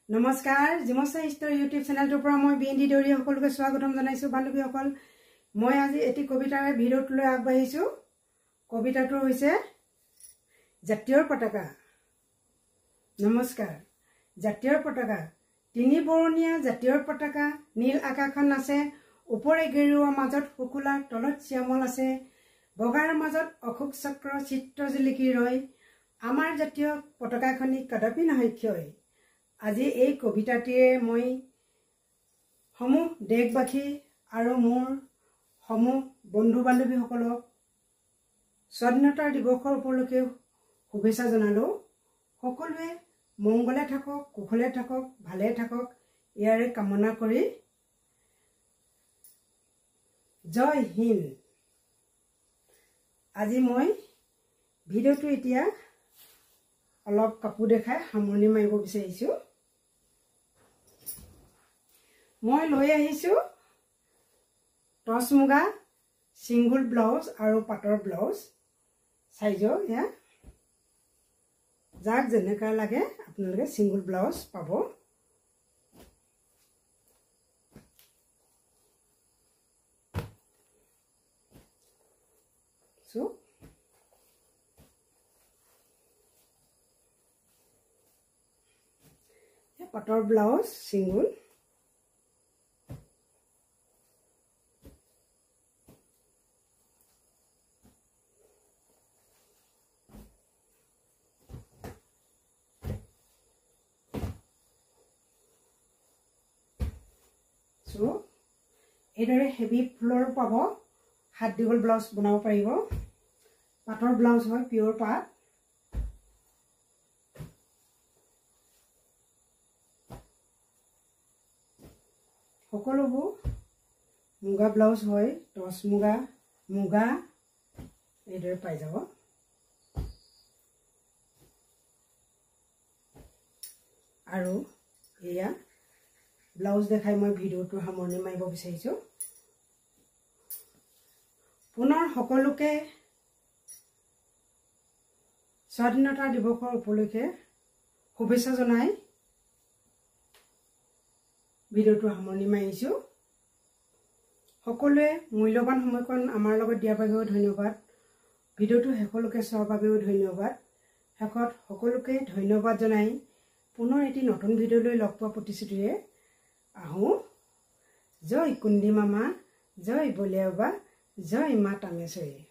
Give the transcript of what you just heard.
नमस्कार जिमसा history YouTube channel मैं बिएनडी दौरी सकलोके स्वागतम जानाइछु बान्धवी सकल मैं आज एटी कवितार भिडिओट লৈ আগবাঢ়িছো कविताটো হৈছে জাতীয় পতাকা नमस्कार জাতীয় পতাকা তিনি বৰণীয়া জাতীয় পতাকা নীল আকাশখন আছে ওপৰে গেৰুৱা মাজত শুকুলা তলত শ্যামল আছে বগাৰ মাজত অশোক চক্ৰ চিত্ৰ জিলিকি ৰয় আমাৰ জাতীয় পতাকাখনি কদাপি নহয় ক্ষয় আজি এই কবিতাটিয়ে মই সমূহ দেশবাসী আৰু মোৰ সমূহ বন্ধু বান্ধৱী সকলক স্বাধীনতা দিৱসৰ উপলক্ষে শুভেচ্ছা জনালো সকলোৱে মংগলে থাকক কুশলে থাকক ভালে থাকক ইয়াৰে কামনা কৰি জয় হিন্দ আজি মই ভিডিওটো এতিয়া অলপ কাপোৰ দেখাই সামৰণি মাৰিব বিচাৰিছো মই লৈ আহিছো টচ মুগা সিঙ্গল ব্লাউজ আৰু পাটৰ ব্লাউজ সাইজৰ ইয়া যাক যেনেকা লাগে আপোনালোকে সিঙ্গল ব্লাউজ পাব সো পাটৰ ব্লাউজ সিঙ্গল So, এইদৰে হেভি ফুলৰ পাব হাত দীঘল ব্লাউজ বনাব পাৰিব পাটৰ ব্লাউজ হয় পিওৰ পাট সকলোবোৰ মুগা ব্লাউজ হয় টচ মুগা মুগা এইদৰে পাই যাব আৰু এয়া ব্লাউজ দেখাই মই ভিডিওটো সামৰণি মাৰিব বিচাৰিছো পুনৰ সকলোকে স্বাধীনতা দিৱসৰ উপলক্ষে শুভেচ্ছা জনাই ভিডিওটো সামৰণি মাৰিছো সকলোৱে মূল্যৱান সময়কণ আমাৰ লগত দিয়াৰ বাবেও ধন্যবাদ ভিডিওটো সকলোকে চোৱাৰ বাবেও ধন্যবাদ শেষত সকলোকে ধন্যবাদ জনাই পুনৰ এটি নতুন ভিডিও লৈ লগ পোৱা প্ৰতিশ্ৰুতিৰে आहू जय कुंडी मामा जय बोलियाबा जय माता मेसरी।